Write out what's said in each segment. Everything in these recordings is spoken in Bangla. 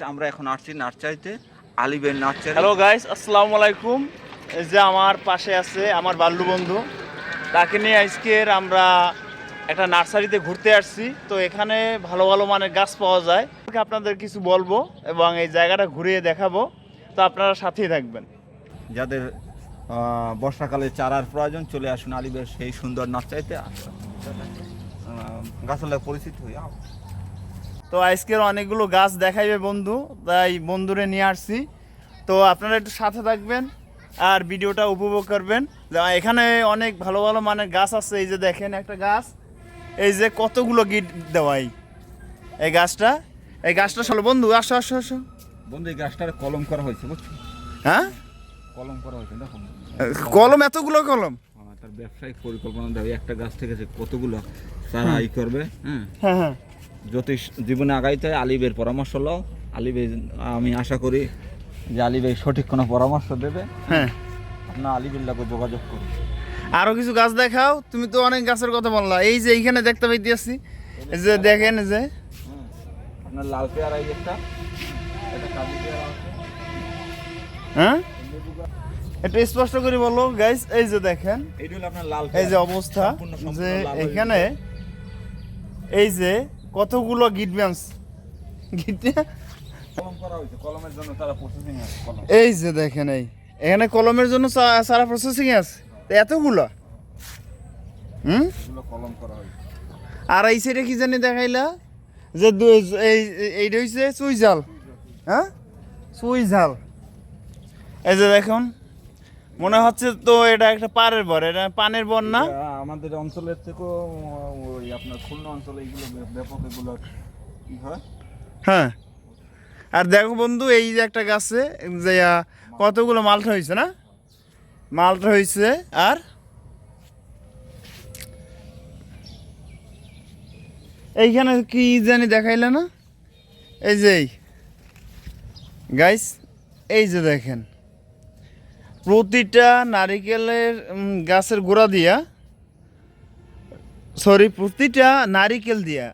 আমরা এখন আসছি নার্সারিতে, আলিবের নার্সারি। হ্যালো গাইস, আসসালামু আলাইকুম। এই যে আমার পাশে আছে আমার বাল্লু বন্ধু, তাকে নিয়ে আজকের আমরা একটা নার্সারিতে ঘুরতে আসছি। তো এখানে ভালো ভালো মানের গাছ পাওয়া যায়, আপনাদের কিছু বলবো এবং এই জায়গাটা ঘুরিয়ে দেখাবো। তো আপনারা সাথেই থাকবেন। যাদের বর্ষাকালে চারার প্রয়োজন, চলে আসুন আলিবের সেই সুন্দর নার্সারিতে। গাছগুলো পরিচিত হয়ে তো আজকের অনেকগুলো গাছ দেখাইবে বন্ধু, তাই বন্ধুরে নিয়ে আসছি। তো আপনারা একটু সাথে থাকবেন আর ভিডিওটা উপভোগ করবেন। এখানে অনেক ভালো ভালো মানের গাছ আছে। এই যে দেখেন একটা গাছ, এই যে কতগুলো গিট দেওয়াই এই গাছটা চলো বন্ধু, আসো আসো আসো বন্ধু। এই গাছটার কলম করা হয়েছে, বুঝছো? হ্যাঁ, কলম করা হয়েছে, দেখো কলম, এতগুলো কলম। তার ব্যবসায়িক পরিকল্পনা দেয়, একটা গাছ থেকে যে কতগুলো তারা ই করবে। হ্যাঁ হ্যাঁ, যদি জীবনে আগাইতে হয় আলিবের পরামর্শ লও। আলিবের আমি আশা করি যে আলিবের সঠিক কোনো পরামর্শ দেবে। হ্যাঁ, আপনার আলিবের লাগে যোগাযোগ করুন। আরো কিছু গাছ দেখাও। তুমি তো অনেক গাছের কথা বললা। এই যে এইখানে দেখতে পাইতেছি, এই যে দেখেন, এই যে আপনার লাল পেয়ারা, এই একটা এটা কাজী পেয়ারা আছে। হ্যাঁ, একটু স্পষ্ট করে বলো গাইস। এই যে দেখেন, এইটা হলো আপনার লাল এই যে পেয়ারা। অবস্থা, সম্পূর্ণ যে লাল হয়ে এখানে এই যে কতগুলো গিট বেঞ্চ, কলম করা হয়েছে, কলমের জন্য তারা প্রসেসিং আছে কলম। এই যে দেখেন, এখানে কলমের জন্য সারা প্রসেসিং আছে। তো এতগুলো এগুলো কলম করা হয়েছে। আর এই সাইডে কি জানি দেখাইলা, যে এইটা হচ্ছে চুই ঝাল। হ্যাঁ, চুই ঝাল। এই যে দেখুন, মনে হচ্ছে তো এটা একটা পাড়ের বর, এটা পানের বর না। এটা আমাদের অঞ্চলের থেকেও ওই আপনার খুলনা অঞ্চলে এইগুলো ব্যাপক এগুলো কি হয়। হ্যাঁ, আর দেখো বন্ধু, এই যে একটা গাছে যে কতগুলো মালটা হয়েছে না, মালটা হয়েছে। আর এইখানে কি জানি দেখাইলে না, এই যে গাইস, এই যে দেখেন প্রতিটা নারিকেলের গাছের গোড়া দিয়া, প্রতিটা নারিকেল দিয়া,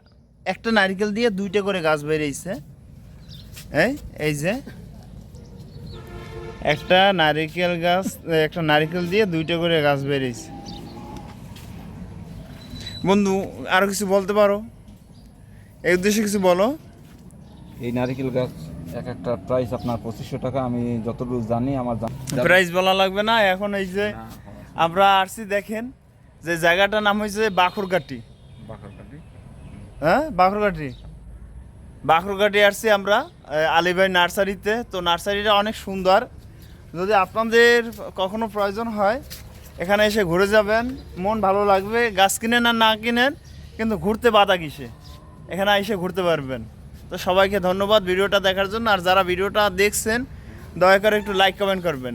একটা নারিকেল দিয়ে দুইটা করে গাছ বেরিয়েছে। এই যে একটা নারিকেল দিয়ে দুইটা করে গাছ বেরিয়েছে। বন্ধু আরো কিছু বলতে পারো, এই উদ্দেশ্যে কিছু বলো। এই নারিকেল গাছ এক একটা প্রাইস আপনার 2500 টাকা। আমি যতটুকু জানি, আমার প্রাইস বলা লাগবে না এখন। এই যে আমরা আসছি, দেখেন যে জায়গাটার নাম হয়েছে বাখুরঘাটি। হ্যাঁ, বাখুরঘাটি আসছি আমরা আলিভাই নার্সারিতে। তো নার্সারিটা অনেক সুন্দর। যদি আপনাদের কখনো প্রয়োজন হয়, এখানে এসে ঘুরে যাবেন, মন ভালো লাগবে। গাছ কিনেন আর না কিনেন, কিন্তু ঘুরতে বাধা কিসে, এখানে এসে ঘুরতে পারবেন। তো সবাইকে ধন্যবাদ ভিডিওটা দেখার জন্য। আর যারা ভিডিওটা দেখছেন, দয়া করে একটু লাইক কমেন্ট করবেন।